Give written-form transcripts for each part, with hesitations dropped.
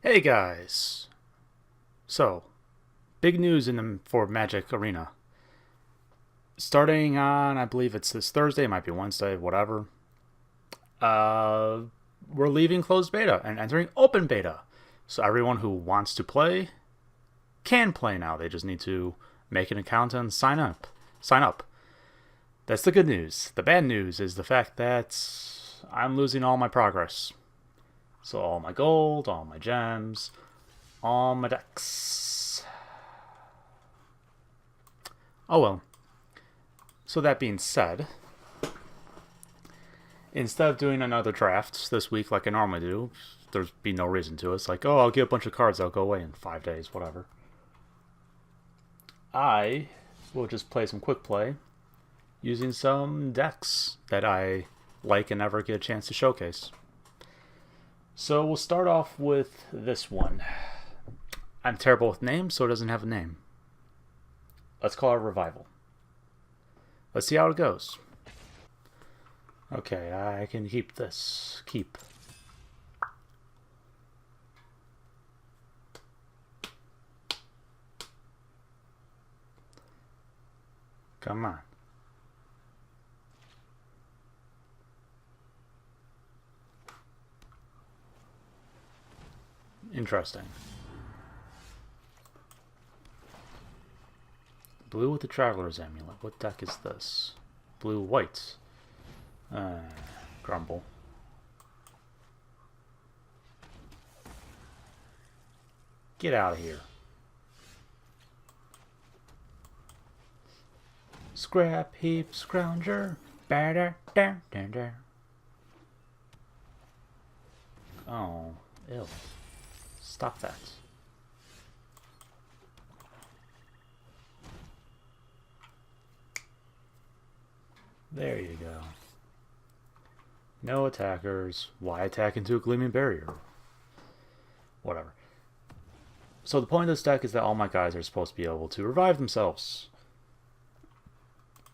Hey guys! So, big news for Magic Arena. Starting on, I believe it's this Thursday, it might be Wednesday, whatever. Uh, we're leaving closed beta and entering open beta. So everyone who wants to play can play now. They just need to make an account and sign up. Sign up. That's the good news. The bad news is the fact that I'm losing all my progress. So all my gold, all my gems, all my decks. Oh well. So that being said, instead of doing another draft this week like I normally do, there's be no reason to. It's like, oh, I'll get a bunch of cards that'll go away in 5 days, whatever. I will just play some quick play using some decks that I like and never get a chance to showcase. So we'll start off with this one. I'm terrible with names, so it doesn't have a name. Let's call it Revival. Let's see how it goes. Okay, I can keep this. Keep. Come on. Interesting. Blue with the Traveler's Amulet. What deck is this? Blue-white. Grumble. Get out of here. Scrap heap scrounger. Oh, ew. Stop that. There you go. No attackers. Why attack into a Gleaming Barrier? Whatever. So the point of this deck is that all my guys are supposed to be able to revive themselves.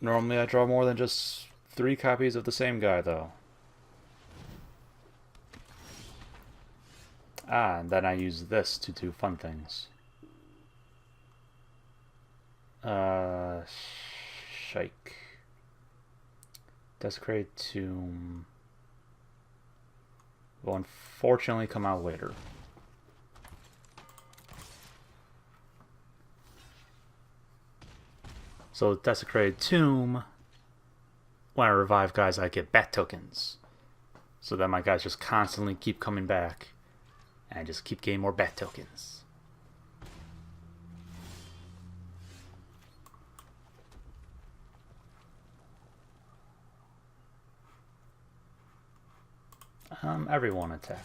Normally I draw more than just 3 copies of the same guy, though. Ah, and then I use this to do fun things. Shike. Desecrate Tomb will unfortunately come out later. So Desecrated Tomb, when I revive guys, I get bat tokens. So that my guys just constantly keep coming back. And I just keep getting more bat tokens. Everyone attack.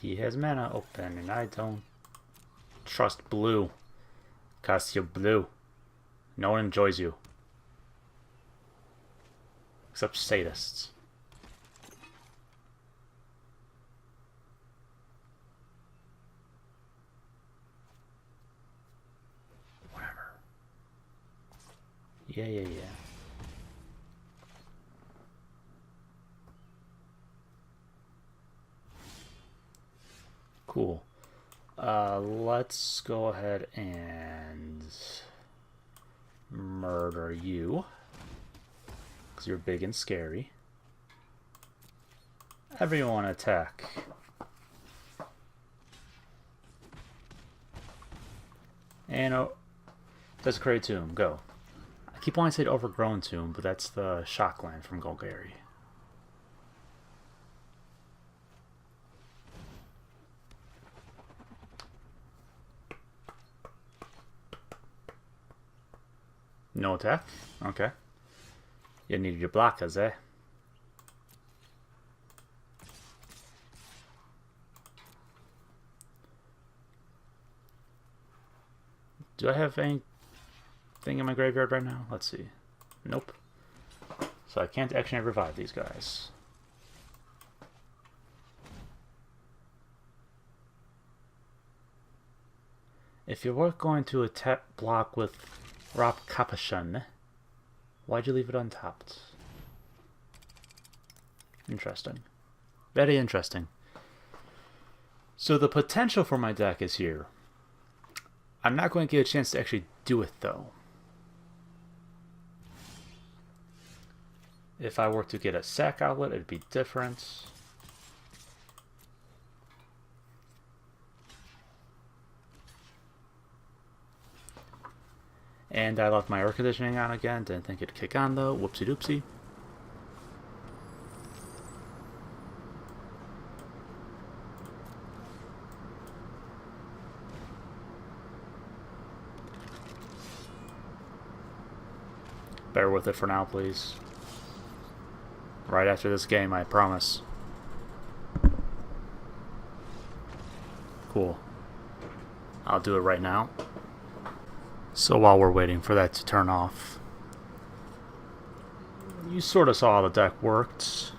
He has mana open, and I don't trust blue. Cause you're blue. No one enjoys you. Except sadists. Whatever. Yeah. Cool. Let's go ahead and murder you. Because you're big and scary. Everyone attack. And Desecrated Tomb, go. I keep wanting to say Overgrown Tomb, but that's the Shockland from Golgari. No attack? Okay. You need your blockers, eh? Do I have anything in my graveyard right now? Let's see. Nope. So I can't actually revive these guys. If you were going to attack block with Rob Capuchon, why'd you leave it untapped? Interesting. Very interesting. So the potential for my deck is here. I'm not going to get a chance to actually do it, though. If I were to get a sack outlet, it'd be different. And I left my air conditioning on again. Didn't think it'd kick on, though. Whoopsie doopsie. Bear with it for now, please. Right after this game, I promise. Cool. I'll do it right now. So while we're waiting for that to turn off, you sort of saw how the deck worked.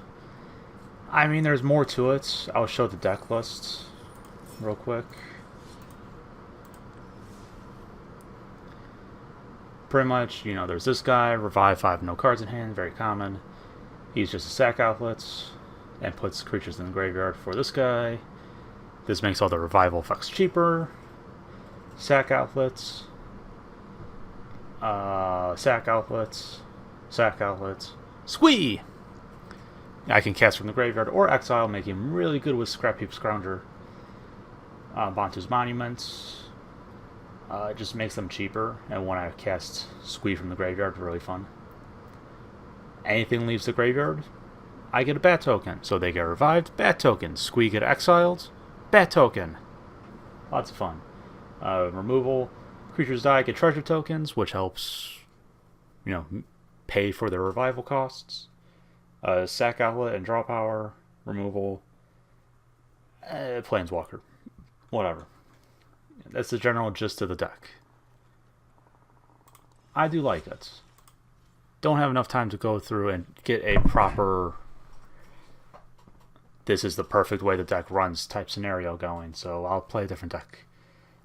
I mean, there's more to it. I'll show the deck list real quick. Pretty much, you know, there's this guy, revive 5, no cards in hand, very common. He's just a sack outlets and puts creatures in the graveyard for this guy. This makes all the revival effects cheaper. Sack outlets. Sack outlets. Sack outlets. Squee! I can cast from the graveyard or exile, making him really good with Scrap Heap Scrounger. Bantu's Monuments. It just makes them cheaper, and when I cast Squee from the graveyard, really fun. Anything leaves the graveyard, I get a bat token. So they get revived, bat token. Squee get exiled, bat token. Lots of fun. Removal, creatures die, get treasure tokens, which helps, you know, pay for their revival costs. Sack outlet and draw power, removal, Planeswalker, whatever. That's the general gist of the deck. I do like it. Don't have enough time to go through and get a proper, this is the perfect way the deck runs type scenario going, so I'll play a different deck.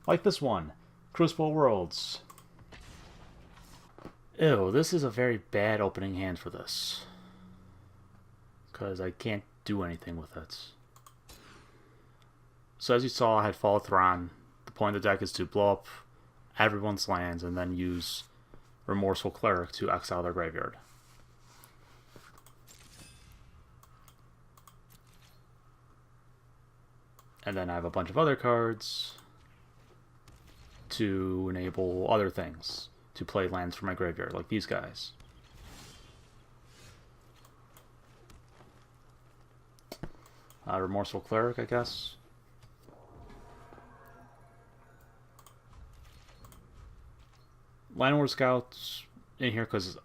Like this one, Crucible Worlds. Ew, this is a very bad opening hand for this, because I can't do anything with it. So as you saw, I had Fall Thron. The point of the deck is to blow up everyone's lands and then use Remorseful Cleric to exile their graveyard. And then I have a bunch of other cards to enable other things, to play lands from my graveyard, like these guys. Remorseful Cleric, I guess. Landward Scouts in here because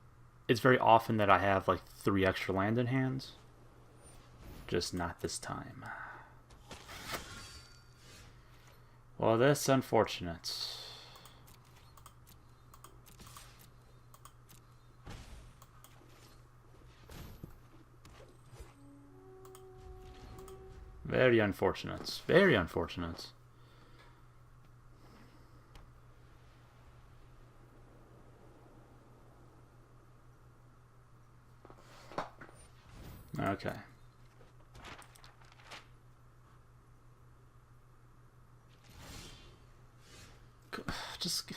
it's very often that I have like 3 extra land in hand. Just not this time. Well, that's unfortunate. Very unfortunate. Very unfortunate. Okay. Just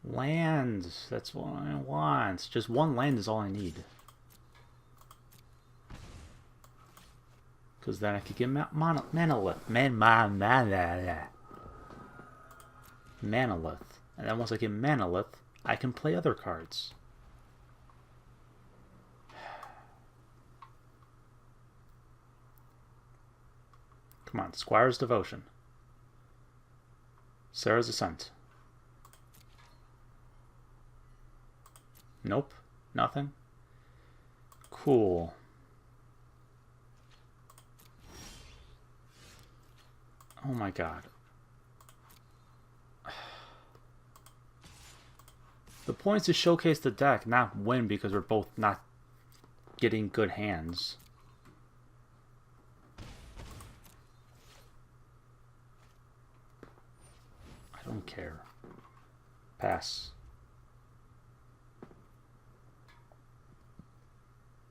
land. That's what I want. Just one land is all I need. Because then I could get Manalith. Manalith. And then once I get Manalith, I can play other cards. Come on, Squire's Devotion. Sarah's Ascent. Nope, nothing. Cool. Oh my god. The point is to showcase the deck, not win because we're both not getting good hands. I don't care. Pass.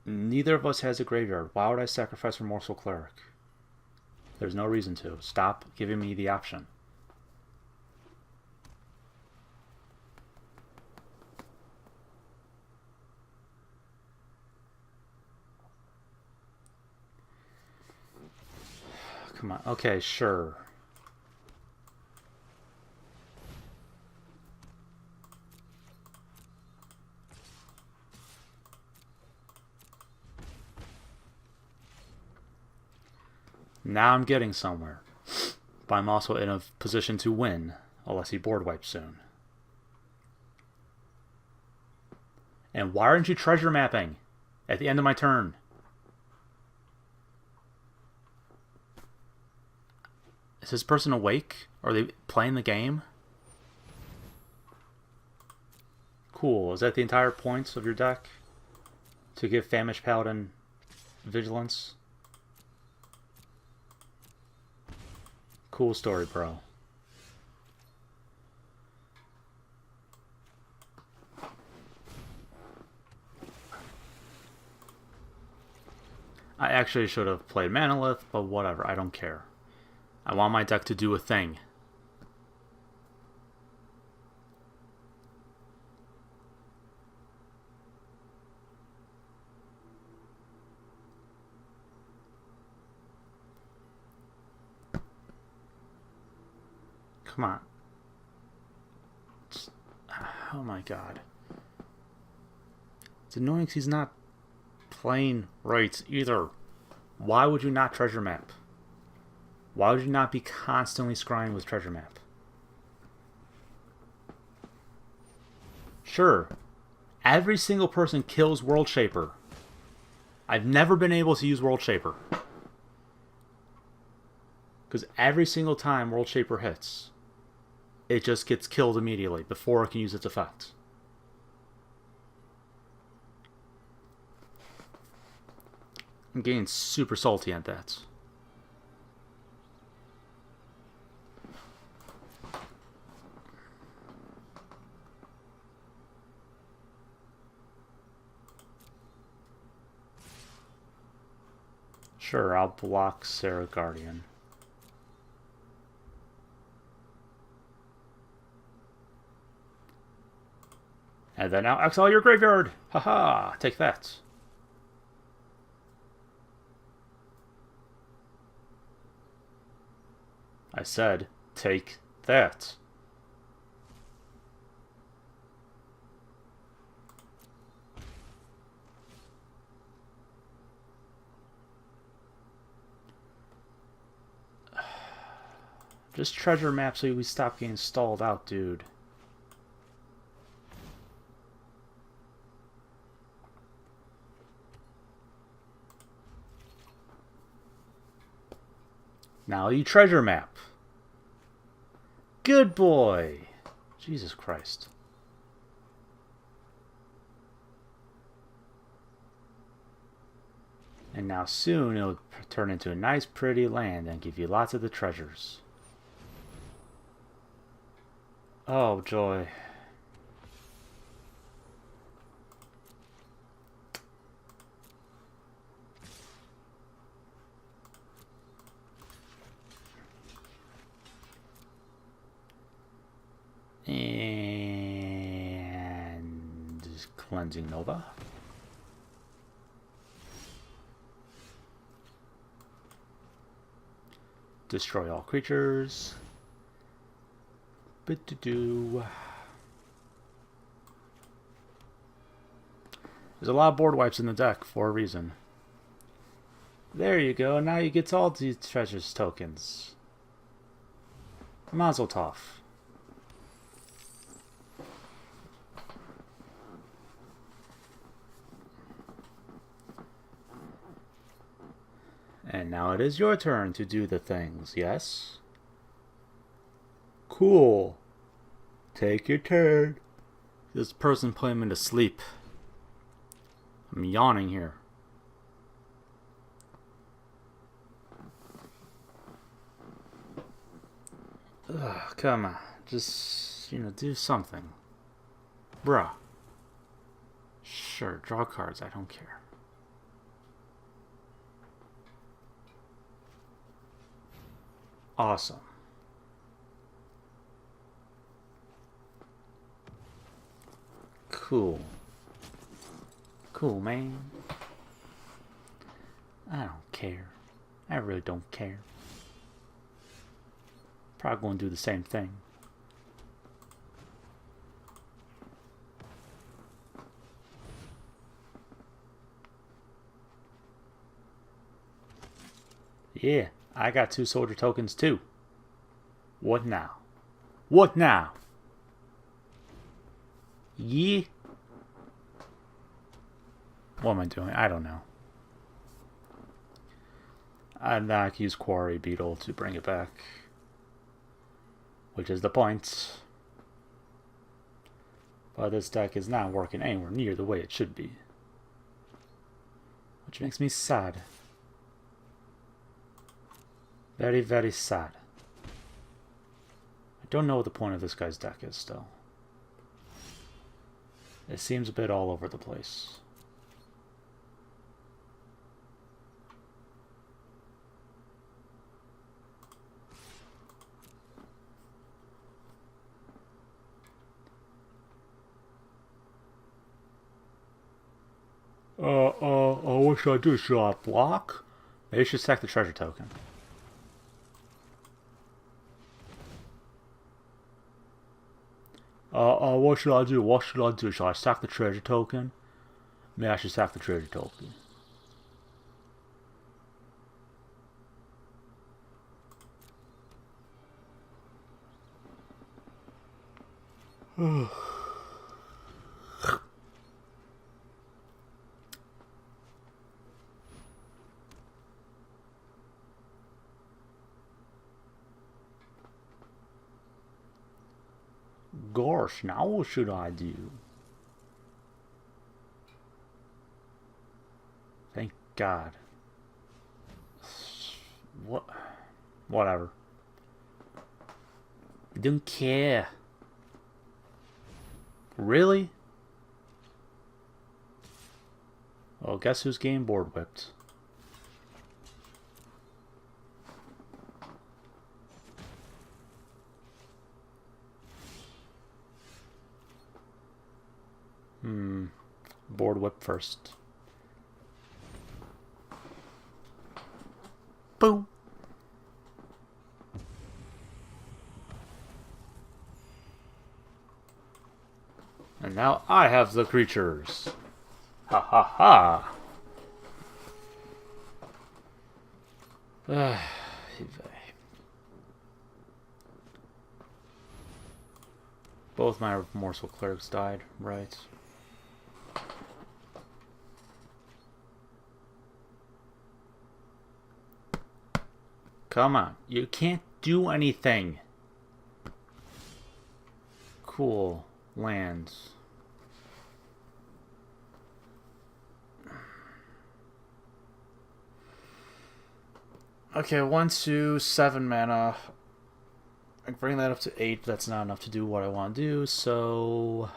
Neither of us has a graveyard. Why would I sacrifice Remorseful Cleric? There's no reason to. Stop giving me the option. Come on. Okay, sure. Now I'm getting somewhere. But I'm also in a position to win, unless he board wipes soon. And why aren't you treasure mapping at the end of my turn? Is this person awake? Are they playing the game? Cool. Is that the entire points of your deck? To give Famished Paladin vigilance? Cool story, bro. I actually should have played Manalith, but whatever, I don't care. I want my deck to do a thing. Come on. Oh my god. It's annoying because he's not playing right either. Why would you not treasure map? Why would you not be constantly scrying with treasure map? Sure, every single person kills World Shaper. I've never been able to use World Shaper. Because every single time World Shaper hits, it just gets killed immediately before it can use its effect. I'm getting super salty at that. Sure, I'll block Sarah Guardian. And then I'll exile your graveyard! Haha! Take that. I said, take that. Just treasure map so we stop getting stalled out, dude. Now you treasure map. Good boy. Jesus Christ. And now soon it'll turn into a nice pretty land and give you lots of the treasures. Oh, joy. And Cleansing Nova. Destroy all creatures. There's a lot of board wipes in the deck for a reason. There you go. Now you get all these treasures tokens. Mazel tov. And now it is your turn to do the things, yes? Cool. Take your turn. This person put him into sleep. I'm yawning here. Ugh, come on. Just, do something. Bruh. Sure, draw cards. I don't care. Awesome. Cool. Cool, man. I don't care. I really don't care. Probably going to do the same thing. Yeah, I got 2 soldier tokens too. What now? What now? Yeah. What am I doing? I don't know. And now I can use Quarry Beetle to bring it back. Which is the point. But this deck is not working anywhere near the way it should be. Which makes me sad. Very, very sad. I don't know what the point of this guy's deck is still. It seems a bit all over the place. What should I do? Should I block? Maybe I should sack the treasure token. What should I do? What should I do? Should I sack the treasure token? Maybe I should sack the treasure token. Gosh, now what should I do? Thank God. What? Whatever. I don't care. Really? Well, guess who's getting board whipped? Board whip first. Boom. And now I have the creatures. Ha ha ha. Both my remorseful clerics died, right? Come on, you can't do anything. Cool. Lands. Okay, 1, 2, 7 mana. I can bring that up to 8, but that's not enough to do what I want to do, so...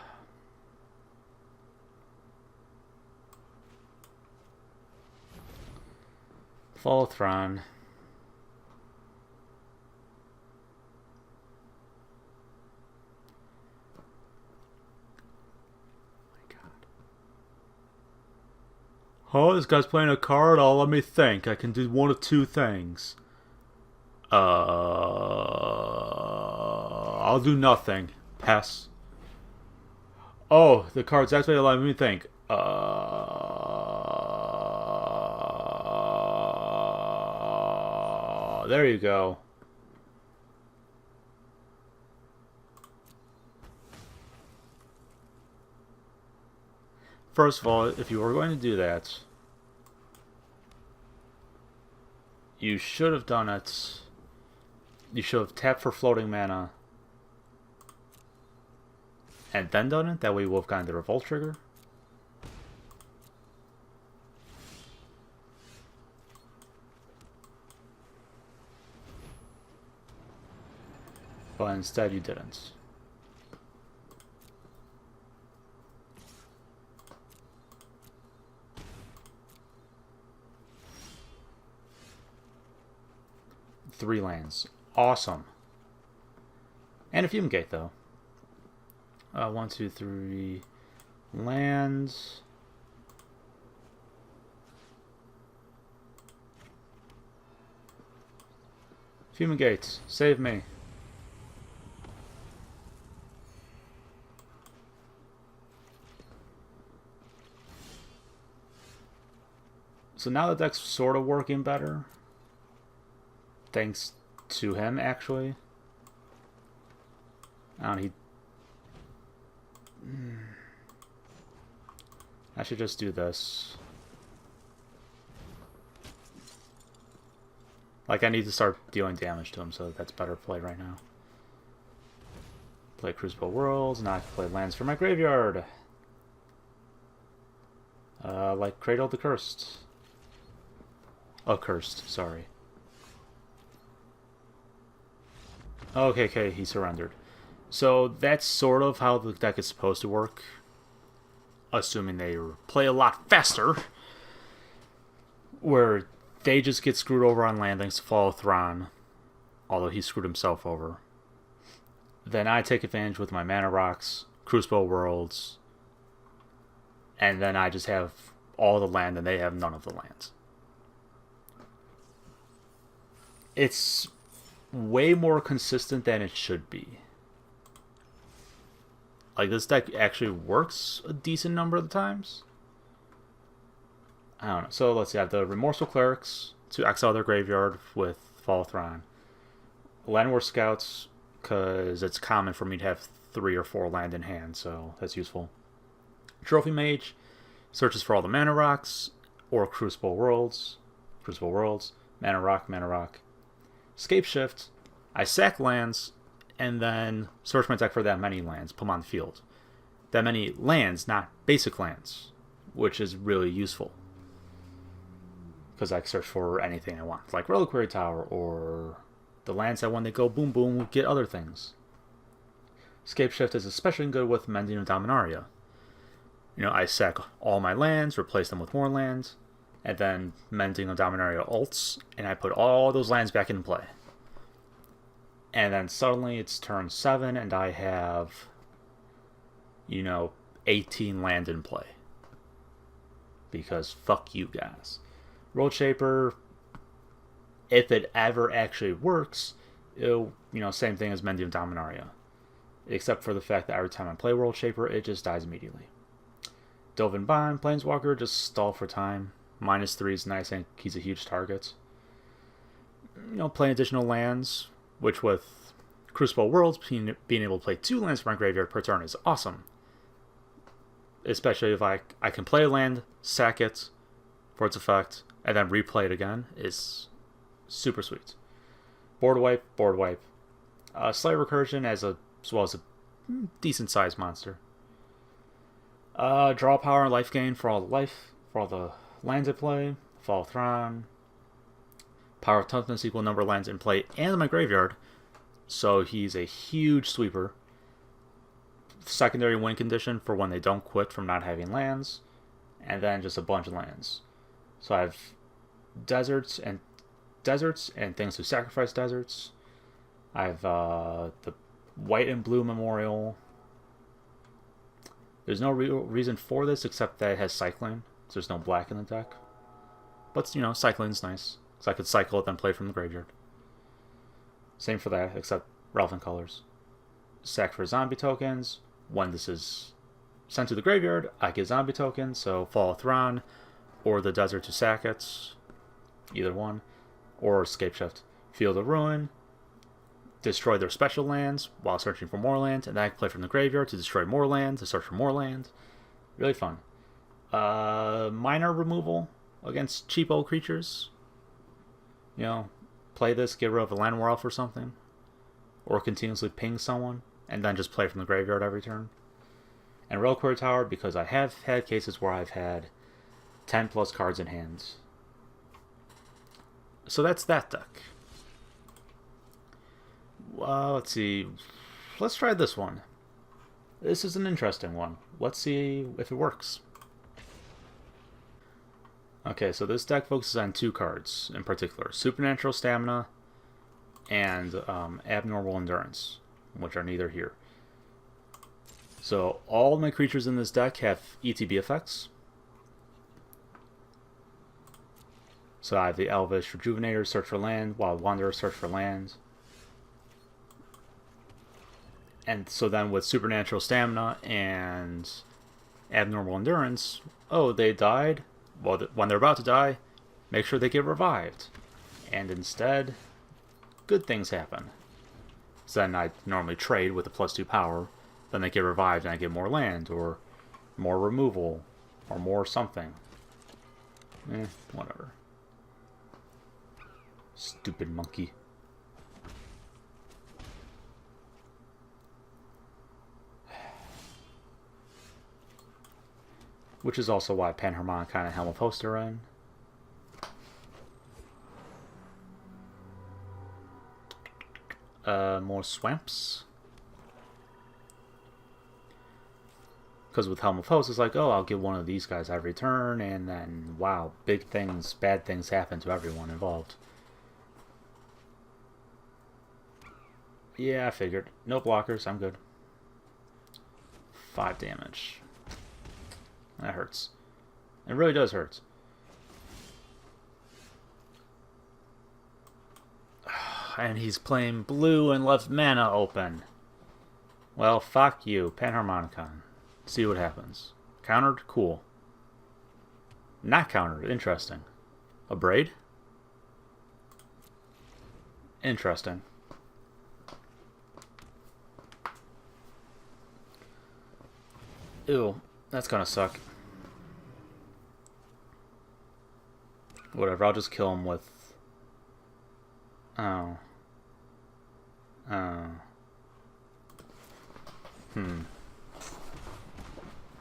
Follow Thron. Oh, this guy's playing a card? Oh, let me think. I can do one of 2 things. I'll do nothing. Pass. Oh, the card's activated. Let me think. There you go. First of all, if you were going to do that, you should have done it. You should have tapped for floating mana and then done it. That way you would have gotten the revolt trigger. But instead you didn't. Three lands. Awesome. And a Fumigate, though. 1, 2, 3 lands. Fumigate, save me. So now the deck's sort of working better. Thanks to him, actually. I should just do this. Like, I need to start dealing damage to him, so that's better play right now. Play Crucible Worlds, now I can play lands from my graveyard. Like Cradle the Cursed. Accursed, sorry. Okay, he surrendered. So that's sort of how the deck is supposed to work. Assuming they play a lot faster. Where they just get screwed over on landings to follow Thrawn. Although he screwed himself over. Then I take advantage with my mana rocks, Crucible Worlds. And then I just have all the land and they have none of the lands. It's way more consistent than it should be. Like, this deck actually works a decent number of the times. I don't know. So, let's see. I have the Remorseful Clerics to exile their graveyard with Fall Thrawn. Landwar Scouts, because it's common for me to have 3 or 4 land in hand, so that's useful. Trophy Mage searches for all the mana rocks, or Crucible Worlds. Mana rock. Scape Shift. I sack lands, and then search my deck for that many lands, put them on the field. That many lands, not basic lands, which is really useful. Because I can search for anything I want, like Reliquary Tower, or the lands that when they go boom boom, get other things. Scape Shift is especially good with Mending of Dominaria. You know, I sack all my lands, replace them with more lands, and then Mending of Dominaria ults, and I put all those lands back in play. And then suddenly it's turn 7, and I have, 18 land in play. Because fuck you guys. Road Shaper, if it ever actually works, it'll, same thing as Mending of Dominaria. Except for the fact that every time I play World Shaper, it just dies immediately. Dovin Bond, Planeswalker, just stall for time. -3 is nice, and he's a huge target. Playing additional lands, which with Crucible Worlds, being able to play 2 lands from my graveyard per turn is awesome. Especially if I can play a land, sack it for its effect, and then replay it again, is super sweet. Board wipe. Slight Recursion as well as a decent sized monster. Draw power and life gain for all the lands I play. Fall Thrawn. Power of Toughness equal number of lands in play and in my graveyard. So he's a huge sweeper. Secondary win condition for when they don't quit from not having lands. And then just a bunch of lands. So I have deserts and things to sacrifice deserts. I have the white and blue memorial. There's no real reason for this except that it has cycling. So there's no black in the deck. But, cycling's nice. So I could cycle it, then play from the graveyard. Same for that, except relevant colors. Sack for zombie tokens. When this is sent to the graveyard, I get zombie tokens. So Fall of Thrawn, or the Desert to sack it. Either one. Or Scape Shift. Field of Ruin. Destroy their special lands while searching for more land. And then I can play from the graveyard to destroy more land, to search for more land. Really fun. Minor removal against cheap old creatures. Play this, get rid of a land war elf or something. Or continuously ping someone, and then just play from the graveyard every turn. And Reliquary Tower, because I have had cases where I've had 10 plus cards in hand. So that's that deck. Let's see. Let's try this one. This is an interesting one. Let's see if it works. Okay, so this deck focuses on 2 cards in particular. Supernatural Stamina and abnormal endurance, which are neither here. So all my creatures in this deck have ETB effects. So I have the Elvish Rejuvenator, search for land, Wild Wanderer, search for land. And so then with Supernatural Stamina and Abnormal Endurance, oh, they died. Well, when they're about to die, make sure they get revived. And instead, good things happen. So then I normally trade with the +2 power. Then they get revived and I get more land, or more removal, or more something. Whatever. Stupid monkey. Which is also why Panharmonica and Helm of Host are in. More swamps. Because with Helm of Host, it's like, oh, I'll get one of these guys every turn, and then, wow, big things, bad things happen to everyone involved. Yeah, I figured. No blockers, I'm good. 5 damage. That hurts. It really does hurt. And he's playing blue and left mana open. Well, fuck you, Panharmonicon. See what happens. Countered? Cool. Not countered. Interesting. A braid? Interesting. Ew, that's gonna suck. Whatever, I'll just kill him with... Oh.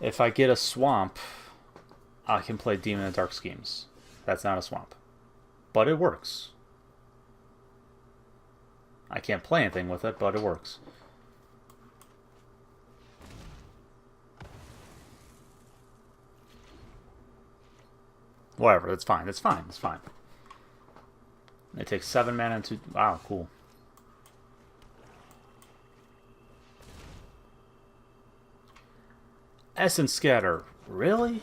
If I get a swamp, I can play Demon of Dark Schemes. That's not a swamp. But it works. I can't play anything with it, but it works. Whatever, it's fine, it's fine, it's fine. It takes 7 mana to... Wow, cool. Essence Scatter. Really?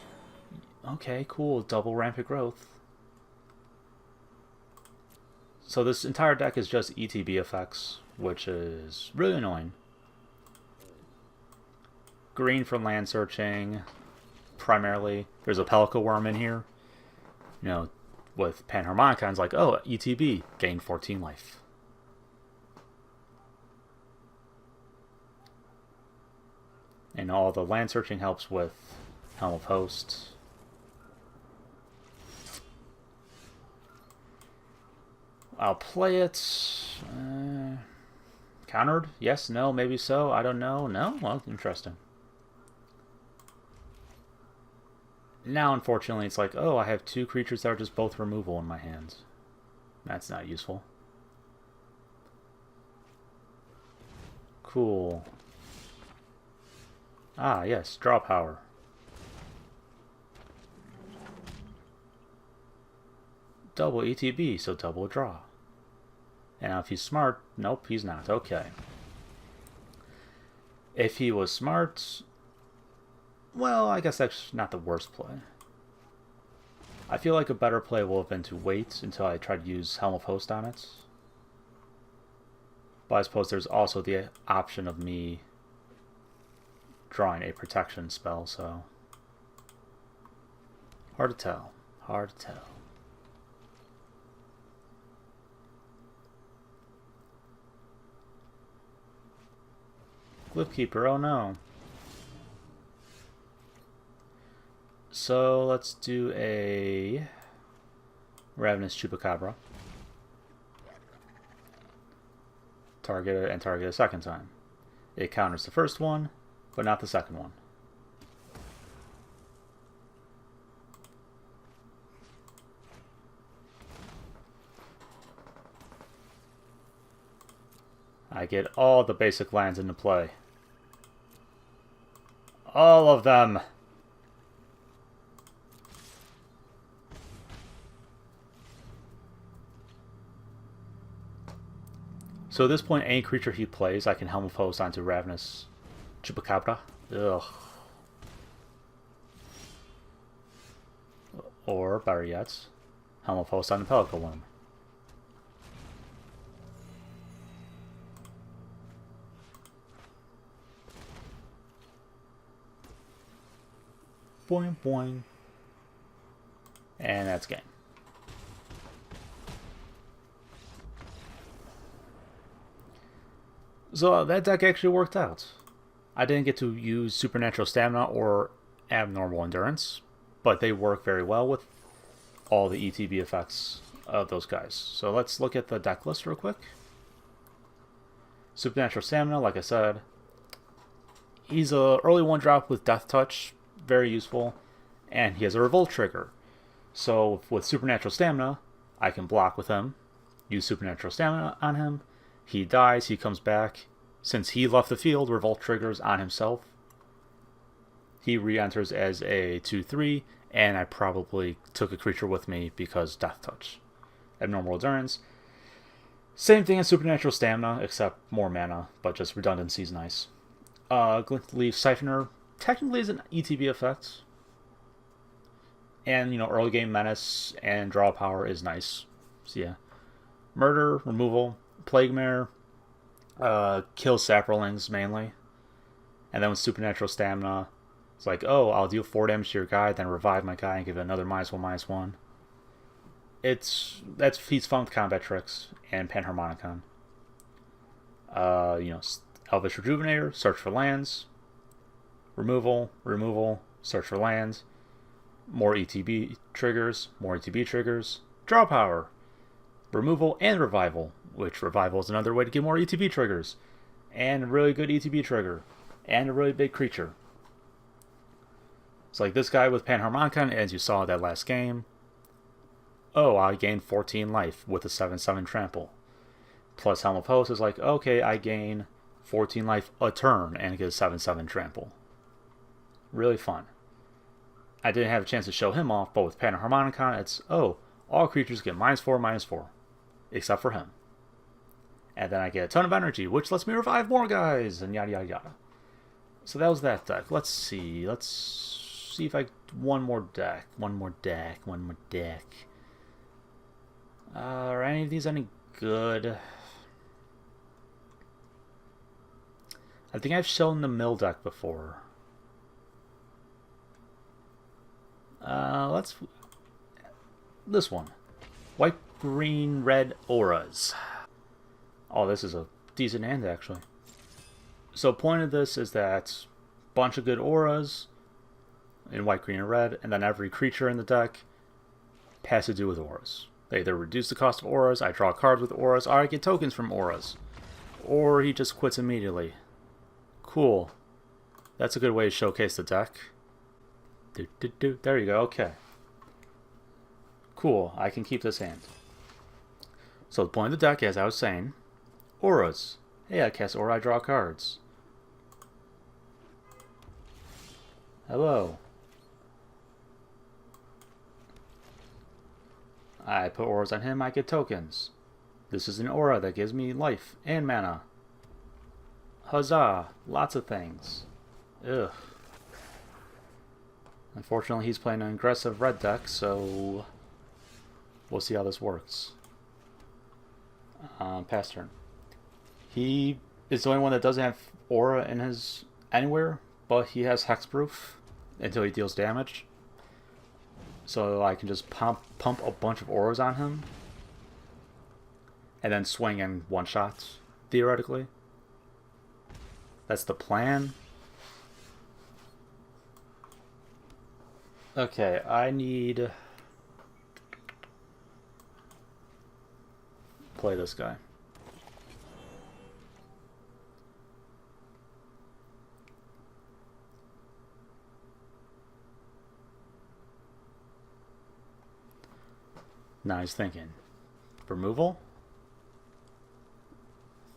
Okay, cool. Double Rampant Growth. So this entire deck is just ETB effects, which is really annoying. Green for land searching, primarily. There's a Pelican Worm in here. You know, with Panharmonica, it's like, oh, ETB, gain 14 life. And all the land searching helps with Helm of Host. I'll play it. Countered? Yes, no, maybe so. I don't know. No? Well, interesting. Now, unfortunately, it's like, oh, I have 2 creatures that are just both removal in my hands. That's not useful. Cool. Ah, yes, draw power. Double ETB, so double draw. And now if he's smart, nope, he's not. Okay. If he was smart, well, I guess that's not the worst play. I feel like a better play will have been to wait until I try to use Helm of Host on it. But I suppose there's also the option of me drawing a protection spell, so... Hard to tell. Hard to tell. Glyphkeeper, oh no. So let's do a Ravenous Chupacabra. Target it and target a second time. It counters the first one, but not the second one. I get all the basic lands into play. All of them! So at this point, any creature he plays, I can Helm of Host onto Ravenous Chupacabra. Ugh. Or, better yet, Helm of Host on the Pelican Worm. Boing, boing. And that's game. So that deck actually worked out. I didn't get to use Supernatural Stamina or Abnormal Endurance, but they work very well with all the ETB effects of those guys. So let's look at the deck list real quick. Supernatural Stamina, like I said, he's a early 1-drop with Death Touch, very useful, and he has a Revolt trigger. So with Supernatural Stamina, I can block with him, use Supernatural Stamina on him, he dies, he comes back. Since he left the field, Revolt triggers on himself. He re-enters as a 2/3, and I probably took a creature with me because Death Touch. Abnormal Endurance. Same thing as Supernatural Stamina, except more mana, but just redundancy is nice. Glintleaf Siphoner technically is an ETB effect. And, early game menace and draw power is nice. So yeah. Murder, removal, Plague Mare, kill Saprolings mainly. And then with Supernatural Stamina, it's like, oh, I'll deal 4 damage to your guy, then revive my guy and give it another -1/-1. He's fun with combat tricks and Panharmonicon. Elvish Rejuvenator, search for lands. Removal, search for lands. More ETB triggers, Draw power, removal, and revival, which revival is another way to get more ETB triggers. And a really good ETB trigger. And a really big creature. It's like this guy with Panharmonicon, as you saw that last game. Oh, I gained 14 life with a 7/7 trample. Plus Helm of Host is like, okay, I gain 14 life a turn and get a 7/7 trample. Really fun. I didn't have a chance to show him off, but with Panharmonicon, it's, oh, all creatures get -4/-4, except for him. And then I get a ton of energy, which lets me revive more guys, and yada yada yada. So that was that deck. Let's see if one more deck. Are any of these any good? I think I've shown the mill deck before. This one. White, green, red auras. Oh, this is a decent hand, actually. So point of this is that bunch of good auras in white, green, and red, and then every creature in the deck has to do with auras. They either reduce the cost of auras, I draw cards with auras, or I get tokens from auras. Or he just quits immediately. Cool. That's a good way to showcase the deck. There you go, okay. Cool, I can keep this hand. So the point of the deck, as I was saying, auras. Hey, I cast aura, I draw cards. Hello. I put auras on him, I get tokens. This is an aura that gives me life and mana. Huzzah! Lots of things. Ugh. Unfortunately, he's playing an aggressive red deck, so we'll see how this works. Pass turn. He is the only one that doesn't have aura in his anywhere, but he has hexproof until he deals damage. So I can just pump a bunch of auras on him and then swing in one-shots, theoretically. That's the plan. Okay, I need play this guy. Now he's thinking. Removal?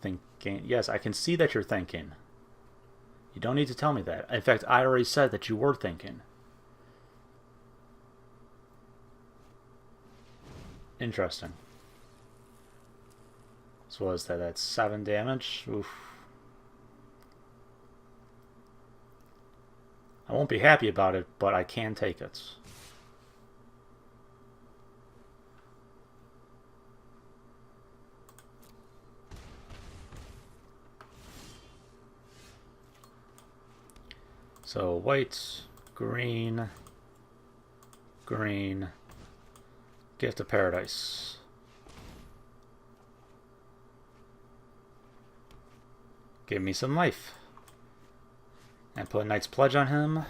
Thinking. Yes, I can see that you're thinking. You don't need to tell me that. In fact, I already said that you were thinking. Interesting. So what is that? That's 7 damage. Oof. I won't be happy about it, but I can take it. So white, green, green, Gift of Paradise. Give me some life. And put a Knight's Pledge on him.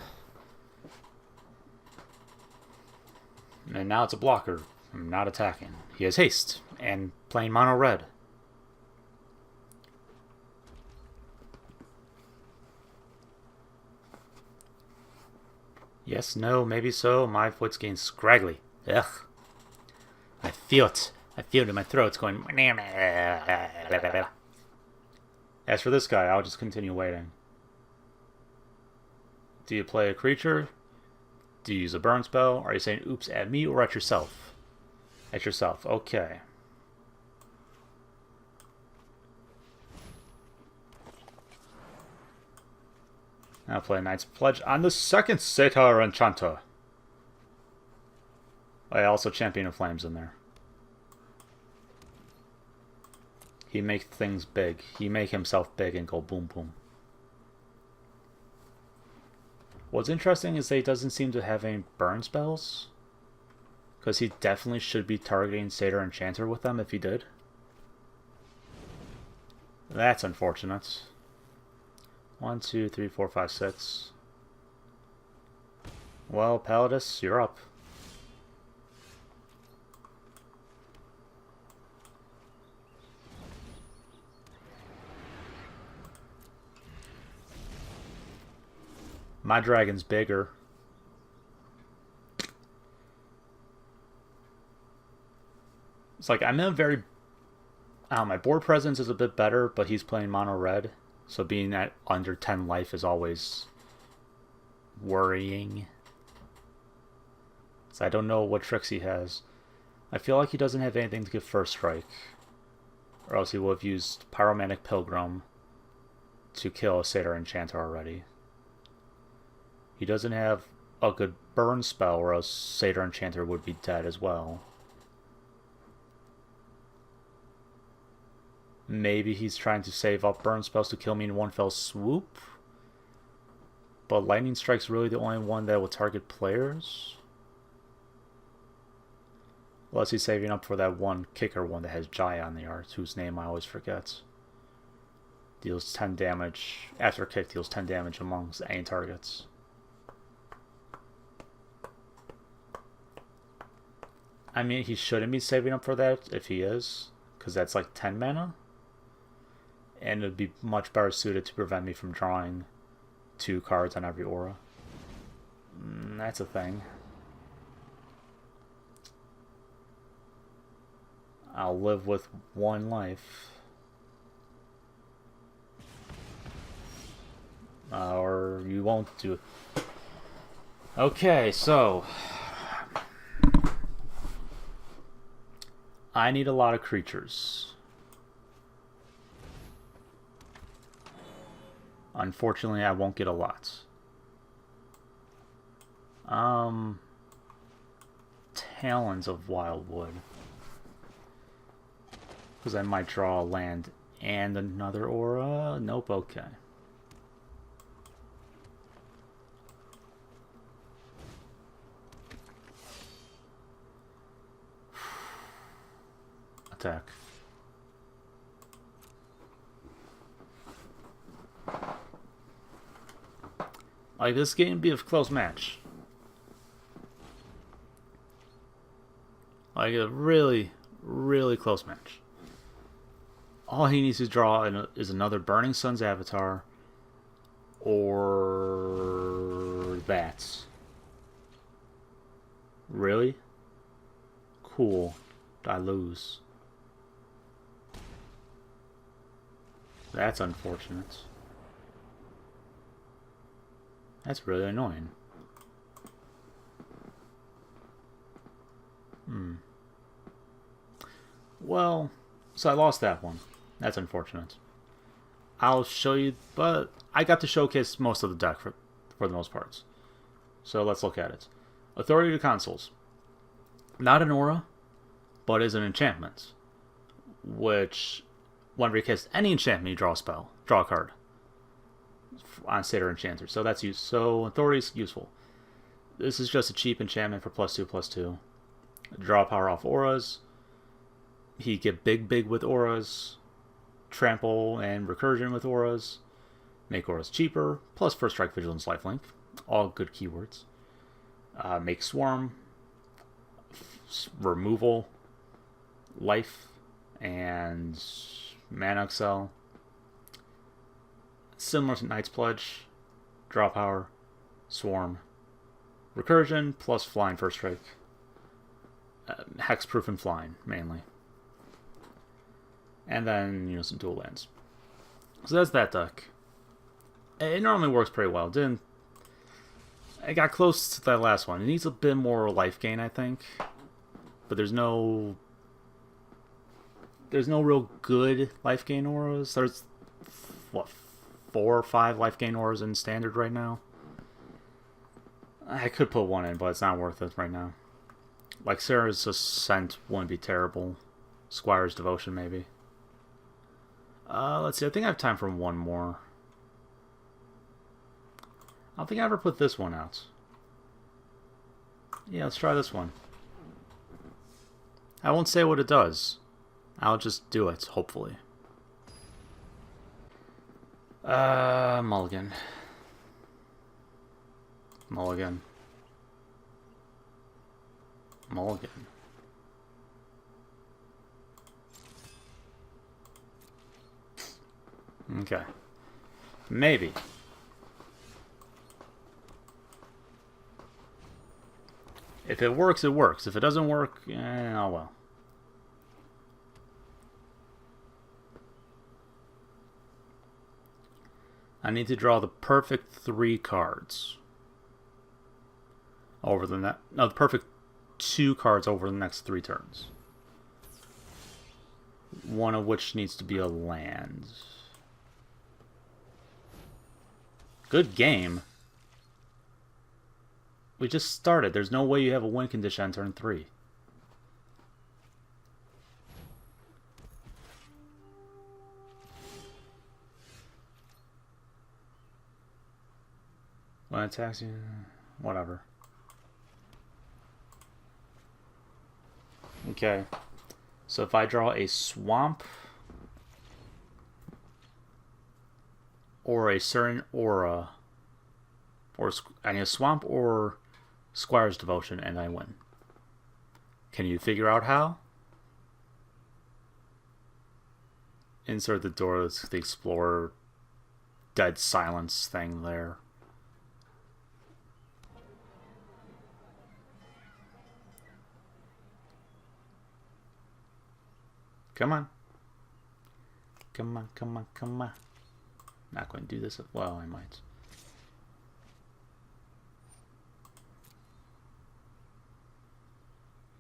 And now it's a blocker. I'm not attacking. He has haste and playing mono red. Yes, no, maybe so. My foot's getting scraggly. Ugh. I feel it. I feel it in my throat. It's going. As for this guy, I'll just continue waiting. Do you play a creature? Do you use a burn spell? Are you saying oops at me or at yourself? At yourself. Okay. I'll play Knight's Pledge on the second Satyr Enchanter. I also Champion of Flames in there. He makes things big. He make himself big and go boom boom. What's interesting is that he doesn't seem to have any burn spells. Because he definitely should be targeting Satyr Enchanter with them if he did. That's unfortunate. 1, 2, 3, 4, 5, 6. Well, Palladus, you're up. My dragon's bigger. It's like I'm in a very... my board presence is a bit better, but he's playing mono red. So being at under 10 life is always worrying. So I don't know what tricks he has. I feel like he doesn't have anything to give first strike. Or else he would have used Pyromantic Pilgrim to kill a Satyr Enchanter already. He doesn't have a good burn spell, or else Satyr Enchanter would be dead as well. Maybe he's trying to save up burn spells to kill me in one fell swoop. But Lightning Strike's really the only one that will target players. Unless he's saving up for that one kicker one that has Jaya on the art, whose name I always forget. Deals 10 damage. After a kick, deals 10 damage amongst any targets. I mean, he shouldn't be saving up for that if he is, because that's like 10 mana. And it would be much better suited to prevent me from drawing 2 cards on every aura. That's a thing. I'll live with 1 life. Or you won't do it. Okay, so... I need a lot of creatures. Unfortunately, I won't get a lot. Talons of Wildwood. Because I might draw a land and another aura. Nope, okay. Attack. Like, this game be a close match. Like, a really, really close match. All he needs to draw is another Burning Sun's Avatar. Or... that. Really? Cool. I lose. That's unfortunate. That's really annoying. Well, so I lost that one. That's unfortunate. I'll show you, but I got to showcase most of the deck for the most parts. So let's look at it. Authority to Consuls. Not an aura, but is an enchantment. Which, whenever you cast any enchantment, you draw a spell. Draw a card. On Satyr Enchanter. So that's used. So Authority is useful. This is just a cheap enchantment for +2/+2. Draw power off auras. He get big with auras. Trample and recursion with auras. Make auras cheaper. Plus First Strike, Vigilance, Lifelink. All good keywords. Make Swarm. Removal. Life. And Mana Excel. Similar to Knight's Pledge. Draw power. Swarm. Recursion plus flying First Strike. Hexproof and flying, mainly. And then, you know, some dual lands. So that's that deck. It normally works pretty well. I got close to that last one. It needs a bit more life gain, I think. But there's no real good life gain auras. There's, what, 4 or 5 life gain auras in Standard right now? I could put one in, but it's not worth it right now. Like, Sarah's Ascent wouldn't be terrible. Squire's Devotion, maybe. Let's see. I think I have time for one more. I don't think I ever put this one out. Yeah, let's try this one. I won't say what it does. I'll just do it, hopefully. Mulligan. Mulligan. Mulligan. Okay. Maybe. If it works, it works. If it doesn't work, oh well. I need to draw the perfect 3 cards over the the perfect 2 cards over the next 3 turns. One of which needs to be a land. Good game. We just started. There's no way you have a win condition on turn 3. When it attacks you, whatever. Okay. So if I draw a swamp or a certain aura, or I need a swamp or Squire's Devotion, and I win. Can you figure out how? Insert the door to the Explorer Dead Silence thing there. Come on. Come on, come on, come on. Not going to do this. Well, I might.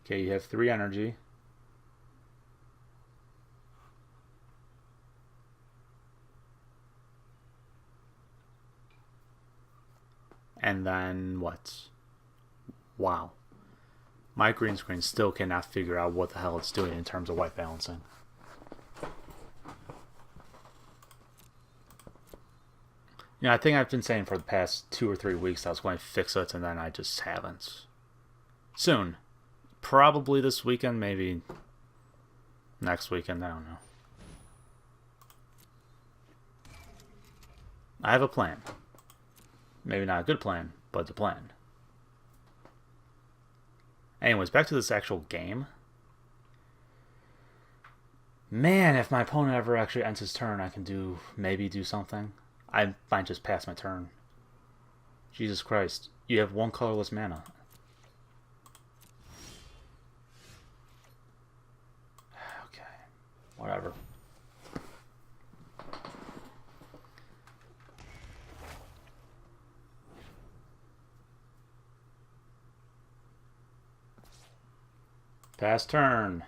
Okay, you have 3 energy. And then what? Wow. My green screen still cannot figure out what the hell it's doing in terms of white balancing. You know, I think I've been saying for the past 2 or 3 weeks I was going to fix it, and then I just haven't. Soon. Probably this weekend, maybe next weekend, I don't know. I have a plan. Maybe not a good plan, but a plan. Anyways, back to this actual game. Man, if my opponent ever actually ends his turn, I can maybe do something. I might just pass my turn. Jesus Christ. You have 1 colorless mana. Okay. Whatever. Pass turn.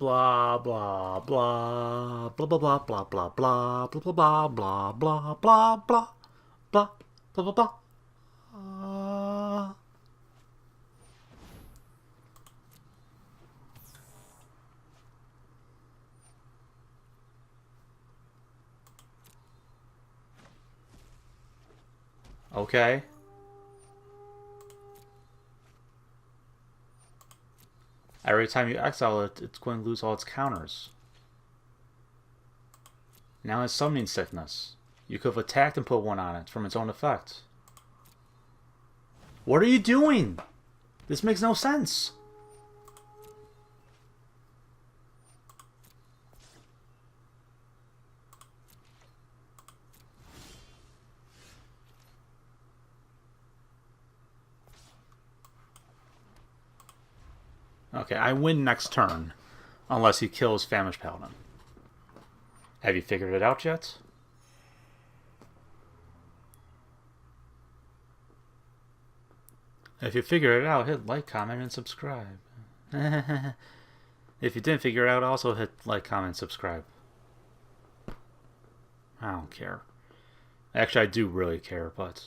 Blah blah blah blah blah blah blah blah blah blah blah blah blah blah blah blah blah blah blah. Okay. Every time you exile it, it's going to lose all its counters. Now it's summoning sickness. You could have attacked and put one on it from its own effect. What are you doing? This makes no sense. Okay, I win next turn, unless he kills Famished Paladin. Have you figured it out yet? If you figure it out, hit like, comment, and subscribe. If you didn't figure it out, also hit like, comment, subscribe. I don't care. Actually, I do really care, but...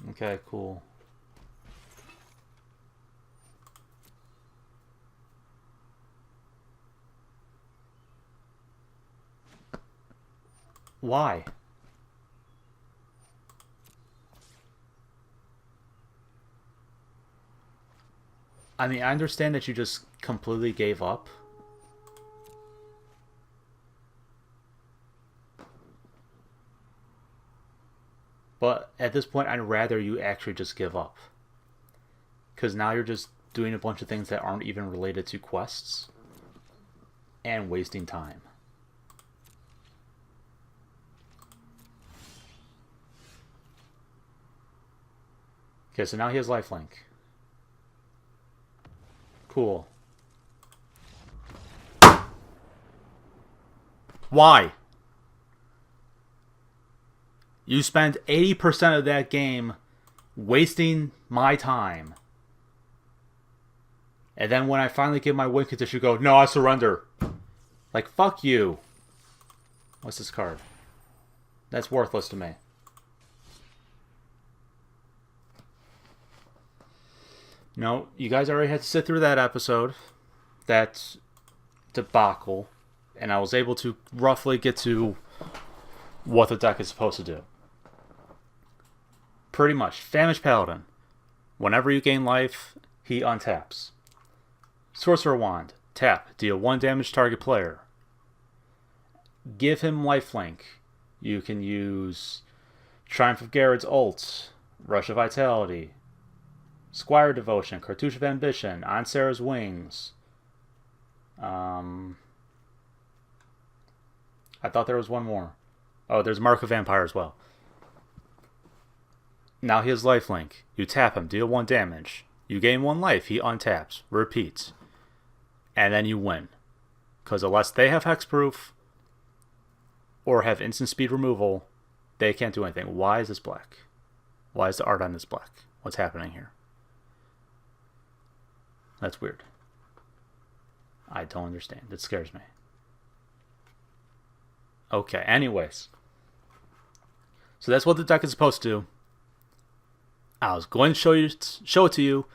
Okay, cool. Why? I mean, I understand that you just completely gave up. But at this point, I'd rather you actually just give up. Because now you're just doing a bunch of things that aren't even related to quests. And wasting time. Okay, so now he has lifelink. Cool. Why? You spent 80% of that game wasting my time. And then when I finally get my win condition, you go, no, I surrender. Like, fuck you. What's this card? That's worthless to me. No, you guys already had to sit through that episode. That debacle. And I was able to roughly get to what the deck is supposed to do. Pretty much. Famished Paladin. Whenever you gain life, he untaps. Sorcerer Wand. Tap. Deal 1 damage to target player. Give him lifelink. You can use Triumph of Garrett's ult. Rush of Vitality. Squire Devotion, Cartouche of Ambition, On Sarah's Wings. I thought there was one more. Oh, there's Mark of Vampire as well. Now he has lifelink. You tap him, deal 1 damage. You gain 1 life, he untaps. Repeat. And then you win. Because unless they have hexproof or have instant speed removal, they can't do anything. Why is this black? Why is the art on this black? What's happening here? That's weird. I don't understand. It scares me. Okay, anyways. So that's what the deck is supposed to do. I was going to show it to you,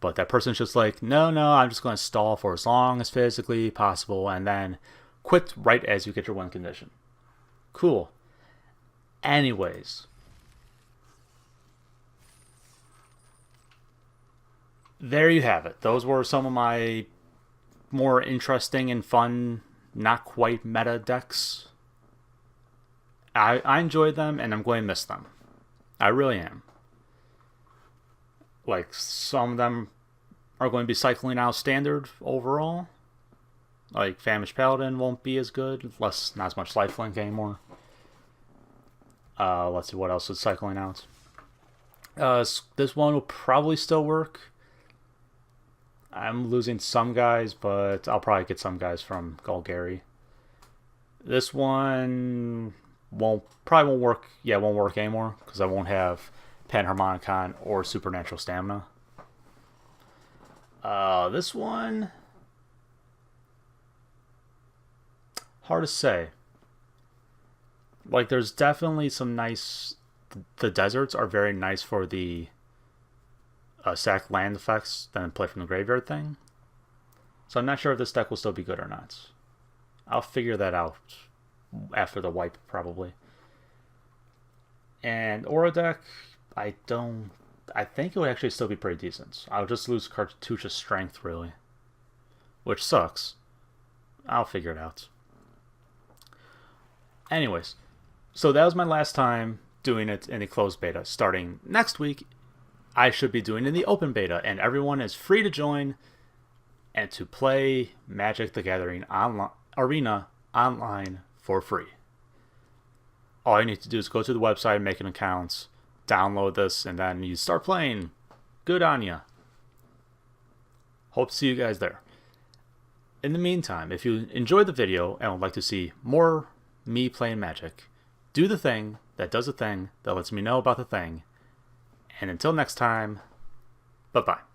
but that person's just like, no, I'm just going to stall for as long as physically possible and then quit right as you get your win condition. Cool. Anyways. There you have it. Those were some of my more interesting and fun, not quite meta decks. I enjoyed them, and I'm going to miss them. I really am. Like, some of them are going to be cycling out standard overall. Like, Famished Paladin won't be as good, not as much lifelink anymore. Let's see what else is cycling out. This one will probably still work. I'm losing some guys, but I'll probably get some guys from Golgari. This one probably won't work. Yeah, it won't work anymore because I won't have Panharmonicon or Supernatural Stamina. This one, hard to say. Like, there's definitely some nice. The deserts are very nice for the sack land effects, then play from the graveyard thing. So I'm not sure if this deck will still be good or not. I'll figure that out after the wipe, probably. And Aura deck, I think it would actually still be pretty decent. I'll just lose Cartouche's strength, really. Which sucks. I'll figure it out. Anyways, so that was my last time doing it in the closed beta. Starting next week, I should be doing it in the open beta, and everyone is free to join and to play Magic the Gathering Arena online for free. All you need to do is go to the website, make an account, download this, and then you start playing. Good on ya. Hope to see you guys there. In the meantime, if you enjoyed the video and would like to see more me playing Magic, do the thing that does the thing that lets me know about the thing. And until next time, bye-bye.